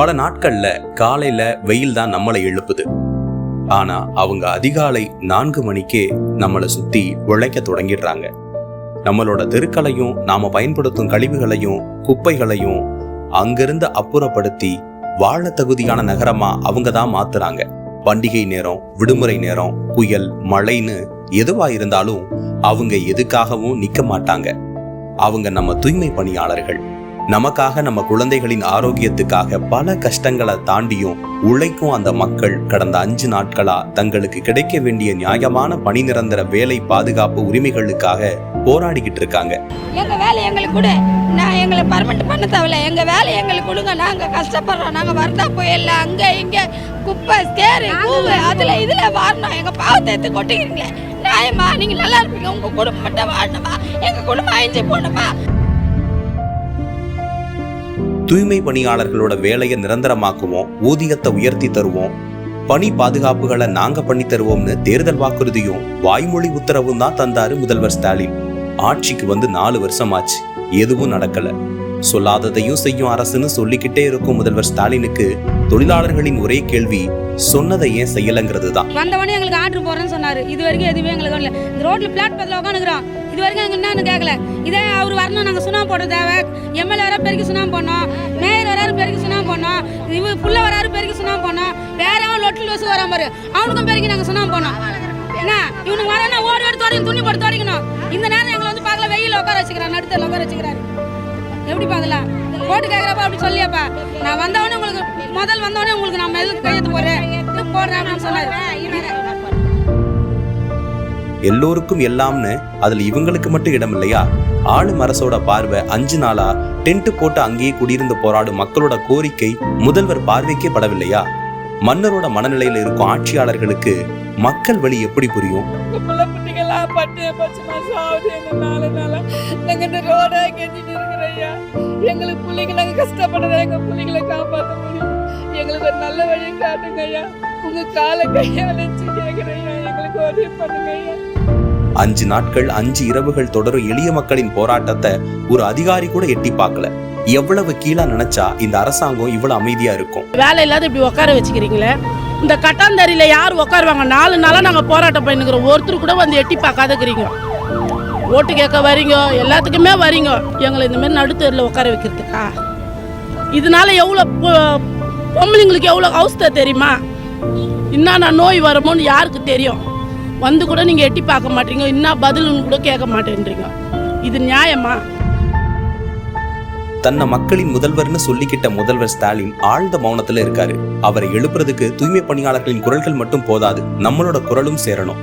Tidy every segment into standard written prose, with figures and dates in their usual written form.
பல நாட்கள்ல காலையில வெயில் தான் நம்மளை எழுப்புது. ஆனா அவங்க அதிகாலை 4 மணிக்கே நம்மளை சுத்தி உழைக்க தொடங்கிடுறாங்க. நம்மளோட தெருக்களையும் நாம பயன்படுத்தும் கழிவுகளையும் குப்பைகளையும் அங்கிருந்து அப்புறப்படுத்தி வாழ தகுதியான நகரமா அவங்க தான் மாத்துறாங்க. பண்டிகை நேரம், விடுமுறை நேரம், புயல், மழைன்னு எதுவா இருந்தாலும் அவங்க எதுக்காகவும் நிக்க மாட்டாங்க. அவங்க நம்ம தூய்மை பணியாளர்கள். நமக்காக, நம்ம குழந்தைகளின் ஆரோக்கியத்துக்காக பல கஷ்டங்களை தாண்டியும் உழைக்கும் அந்த மக்கள் கடந்த 5 நாட்களா தங்களுக்கு கிடைக்க வேண்டிய நியாயமான பணி நிரந்தர வேலை பாதுகாப்பு உரிமைகளுக்காக போராடிக்கிட்டு இருக்காங்க. எங்க வேலை எங்களுக்கு கூட, நான் எங்களை பர்மனெண்ட் பண்ண தேவையில்ல, எங்க வேலை எங்களுக்கு கொடுங்க, நாங்க கஷ்டப்படுறோம், நாங்க வரதா போயிடல, அங்க இங்க குப்பை சேரு பூவு அதுல இதுல வரணும், எங்க பாவத்தை எடுத்து கொட்டிக்கிறீங்களே நியாயமா? நீங்க நல்லா இருப்பீங்க, உங்க குடும்பம் மட்டும் வாழணுமா? எங்க குடும்பம் அழிஞ்சு போகணுமா? தூய்மை பணியாளர்களோட வேலையை நிரந்தரமாக்குவோம், ஊதியத்தை உயர்த்தி தருவோம், பணி பாதுகாப்புகளை நாங்க பண்ணி தருவோம்னு தேர்தல் வாக்குறுதியும் வாய்மொழி உத்தரவும் தான் தந்தாரு முதல்வர் ஸ்டாலின். ஆட்சிக்கு வந்து 4 வருஷம் ஆச்சு, எதுவும் நடக்கல. சொல்லாததையும் செய்யும் அரசுன்னு சொல்லிக்கிட்டே இருக்கும் முதல்வர் ஸ்டாலினுக்கு தொழிலாளர்களின் ஒரே கேள்வி சொன்னதை ஏன் செய்யலங்கிறது தான். வந்தவனே எங்களுக்கு ஆர்டர் போறேன்னு சொன்னாரு, இது வரைக்கும் எதுவுமே எங்களுக்கு வரல. இந்த ரோட்ல பிளாட்பாத்ல உட்காந்துக்கிறோம், இது வரைக்கும் எங்க என்னன்னு கேட்கல. இதே அவர் வரணும், நாங்க சுண்ணாம்பு போட தேவை, எம்எல்ஏ வர பெருக்கி சுண்ணாம்பு போனோம், மேயர் வராரு பெருக்கி சுண்ணாம்பு போனோம், இவ புள்ள வராரு பெருக்கி சுண்ணாம்பு போனோம், வேற அவன் லொட்டில் லோசு வர மாதிரி அவனுக்கும் பெருக்கி நாங்க சுண்ணாம்பு போனோம். என்ன இவனுக்கு வரனா ஓடி ஓடி தொடங்கி துணி போட்டு தொடங்கணும். இந்த நேரம் எங்களை வந்து பார்க்கல, வெயில உட்கார வச்சுக்கிறாரு, நடுத்தல உட்கார வச்சுக்கிறாரு. எப்படி பார்க்கலாம்? போட்டு கேட்குறப்ப அப்படி சொல்லியாப்பா, நான் வந்தவொடனே உங்களுக்கு முதல் வந்தவொடனே உங்களுக்கு நான் மெல்ல கையெழுத்து போடுறேன் அப்படின்னு சொன்னாரு. எல்லோருக்கும் எல்லாம்னு அதுல இவங்களுக்கு மட்டும் இடம் இல்லையா? ஆளும் அரசோட பார்வை 5 நாளா டென்ட் போட்டு அங்கேயே குடியிருந்து போராடும் மக்களோட கோரிக்கை முதல்வர் பார்வைக்கே படவில்லையா? மன்னரோட மனநிலையில இருக்கும் ஆட்சியாளர்களுக்கு மக்கள் வழி எப்படி புரியும்? எங்களுக்கு பிள்ளைங்க நாங்க கஷ்டப்படுறத எங்க பிள்ளைங்களை காப்பாற்ற முடியும். எங்களுக்கு ஒரு நல்ல வழியை காட்டுங்க ஐயா. உங்க காலை கையாளச்சு கேட்கிறேன், எங்களுக்கு உதவி பண்ணுங்க ஐயா. 5 நாட்கள் 5 இரவுகள் தொடரும் எளிய மக்களின் போராட்டத்தை ஒரு அதிகாரி கூட எட்டி பார்க்கல. எவ்வளவு கீழா நினைச்சா இந்த அரசாங்கம் இவ்வளவு அமைதியா இருக்கும்? வேலை இல்லாத இப்படி உட்கார வச்சுக்கிறீங்களே, இந்த கட்டாந்தறியில யார் உட்காருவாங்க? 4 நாளா நாங்க போராட்டம் பண்ணிக்கிறோம், ஒருத்தர் கூட வந்து எட்டி பார்க்காதக்கிறீங்க. ஓட்டு கேட்க வரீங்க, எல்லாத்துக்குமே வரீங்க, எங்களை இந்த மாதிரி நடுத்தரில் உட்கார வைக்கிறதுக்கா? இதனால எவ்வளோ பொம்பளைங்களுக்கு எவ்வளோ அவஸ்தை தெரியுமா? என்னன்னா நோய் வருமோன்னு யாருக்கு தெரியும்? வந்து கூட நீங்கள் எட்டி பார்க்க மாட்டீங்க, என்ன பதிலுன்னு கூட கேட்க மாட்டேன்றீங்க. இது நியாயமா? தன்னை மக்களின் முதல்வர்னு சொல்லிக்கிட்ட முதல்வர் ஸ்டாலின் ஆழ்ந்த மௌனத்துல இருக்காரு. அவரை எழுப்புறதுக்கு தூய்மை பணியாளர்களின் குரல்கள் மட்டும் போதாது, நம்மளோட குரலும் சேரணும்.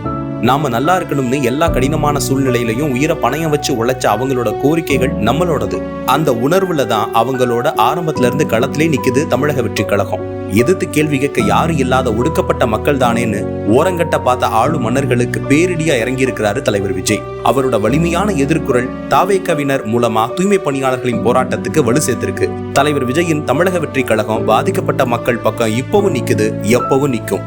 நாம நல்லா இருக்கணும்னு எல்லா கடினமான சூழ்நிலையிலையும் உயிரை பணையம் வச்சு உழைச்ச அவங்களோட கோரிக்கைகள் நம்மளோடது. அந்த உணர்வுல தான் அவங்களோட ஆரம்பத்துல இருந்து களத்திலே நிக்குது தமிழக வெற்றி கழகம். எதிர்த்து கேள்வி கேட்க யாரும் இல்லாத ஒடுக்கப்பட்ட மக்கள் தானேன்னு ஓரங்கட்ட பார்த்த ஆளு மன்னர்களுக்கு பேரிடியா இறங்கி இருக்கிறாரு தலைவர் விஜய். அவரோட வலிமையான எதிர்குரல் தாவேகவினர் மூலமா தூய்மை பணியாளர்களின் போராட்டத்துக்கு வலு சேர்த்திருக்கு. தலைவர் விஜயின் தமிழக வெற்றி கழகம் பாதிக்கப்பட்ட மக்கள் பக்கம் இப்பவும் நிக்குது, எப்பவும் நிக்கும்.